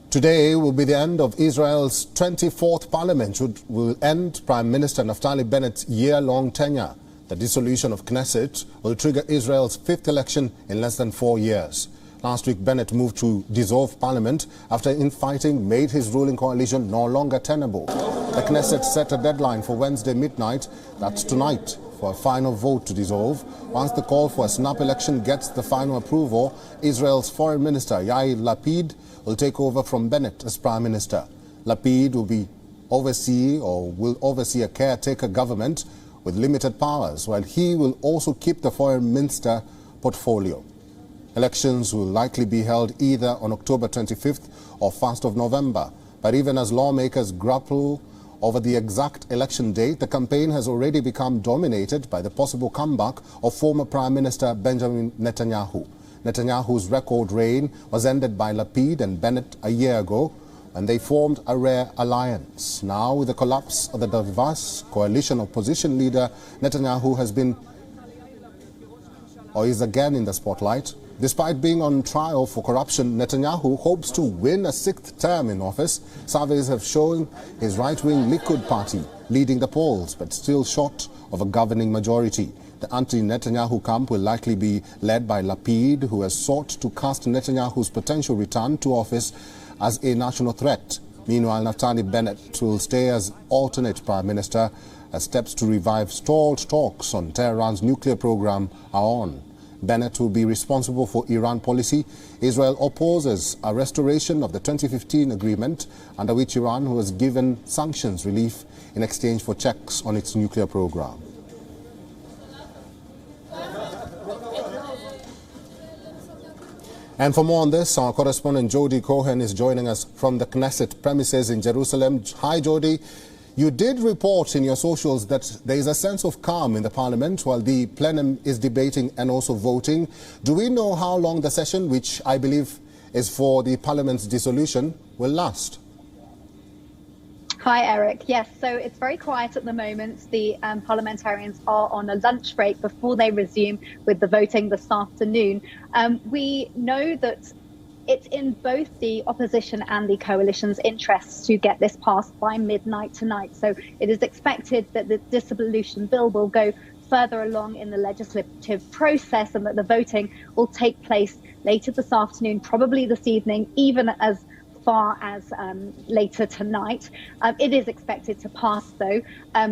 Today will be the end of Israel's 24th parliament, which will end Prime Minister Naftali Bennett's year-long tenure. The dissolution of Knesset will trigger Israel's fifth election in less than 4 years. Last week, Bennett moved to dissolve parliament after infighting made his ruling coalition no longer tenable. The Knesset set a deadline for Wednesday midnight, that's tonight, for a final vote to dissolve. Once the call for a snap election gets the final approval, Israel's Foreign Minister Yair Lapid will take over from Bennett as Prime Minister. Lapid will oversee a caretaker government with limited powers, while he will also keep the Foreign Minister portfolio. Elections will likely be held either on October 25th or 1st of November. But even as lawmakers grapple over the exact election date, the campaign has already become dominated by the possible comeback of former Prime Minister Benjamin Netanyahu. Netanyahu's record reign was ended by Lapid and Bennett a year ago, and they formed a rare alliance. Now, with the collapse of the diverse coalition opposition leader, Netanyahu is again in the spotlight. Despite being on trial for corruption, Netanyahu hopes to win a sixth term in office. Surveys have shown his right-wing Likud party leading the polls, but still short of a governing majority. The anti-Netanyahu camp will likely be led by Lapid, who has sought to cast Netanyahu's potential return to office as a national threat. Meanwhile, Naftali Bennett will stay as alternate prime minister as steps to revive stalled talks on Tehran's nuclear program are on. Bennett will be responsible for Iran policy. Israel opposes a restoration of the 2015 agreement under which Iran was given sanctions relief in exchange for checks on its nuclear program. And for more on this, our correspondent Jody Cohen is joining us from the Knesset premises in Jerusalem. Hi, Jody. You did report in your socials that there is a sense of calm in the parliament while the plenum is debating and also voting. Do we know how long the session, which I believe is for the parliament's dissolution, will last? Hi, Eric. Yes, so it's very quiet at the moment. The parliamentarians are on a lunch break before they resume with the voting this afternoon. We know that it's in both the opposition and the coalition's interests to get this passed by midnight tonight. So it is expected that the dissolution bill will go further along in the legislative process and that the voting will take place later this afternoon, probably this evening, even as far as later tonight. It is expected to pass, though.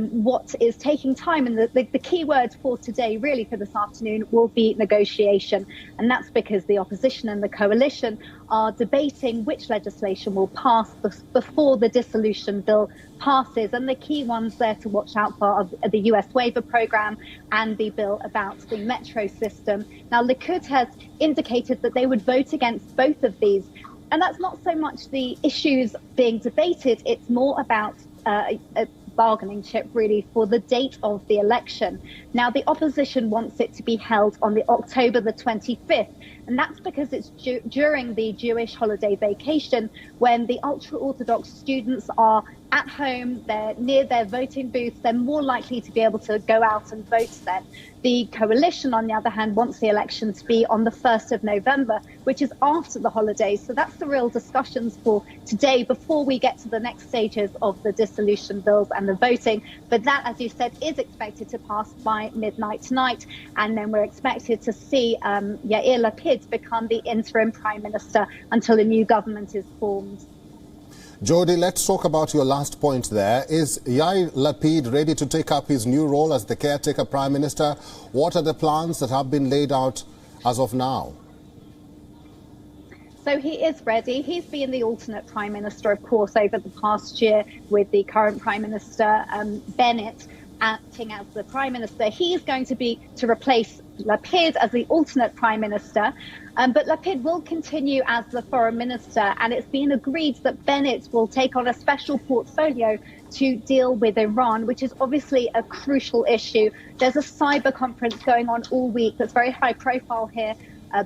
What is taking time, and the key word for today, really for this afternoon, will be negotiation. And that's because the opposition and the coalition are debating which legislation will pass before the dissolution bill passes. And the key ones there to watch out for are the US waiver program and the bill about the metro system. Now, Likud has indicated that they would vote against both of these. And that's not so much the issues being debated, it's more about a bargaining chip, really, for the date of the election. Now, the opposition wants it to be held on the October the 25th, and that's because it's during the Jewish holiday vacation when the ultra-Orthodox students are at home, they're near their voting booths, they're more likely to be able to go out and vote then. The coalition, on the other hand, wants the election to be on the 1st of November, which is after the holidays. So that's the real discussions for today before we get to the next stages of the dissolution bills and the voting. But that, as you said, is expected to pass by midnight tonight. And then we're expected to see Yair Lapid become the interim prime minister until a new government is formed. Jody, let's talk about your last point there. Is Yair Lapid ready to take up his new role as the caretaker prime minister? What are the plans that have been laid out as of now? So he is ready. He's been the alternate prime minister, of course, over the past year with the current prime minister, Bennett, acting as the prime minister. He's going to replace Lapid as the alternate prime minister, but Lapid will continue as the foreign minister, and it's been agreed that Bennett will take on a special portfolio to deal with Iran, which is obviously a crucial issue. There's a cyber conference going on all week that's very high profile here.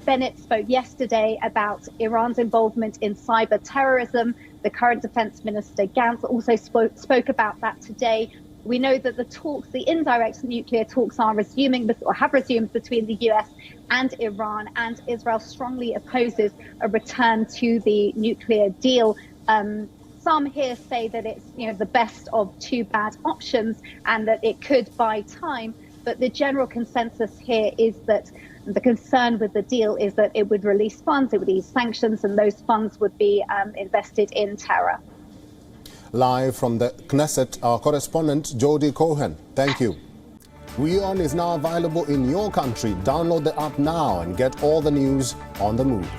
Bennett spoke yesterday about Iran's involvement in cyber terrorism. The current defense minister, Gantz, also spoke about that today. We know that the talks, the indirect nuclear talks, are resuming or have resumed between the US and Iran, and Israel strongly opposes a return to the nuclear deal. Some here say that it's the best of two bad options and that it could buy time. But the general consensus here is that the concern with the deal is that it would release funds, it would ease sanctions, and those funds would be invested in terror. Live from the Knesset, our correspondent Jody Cohen. Thank you. WION is now available in your country. Download the app now and get all the news on the move.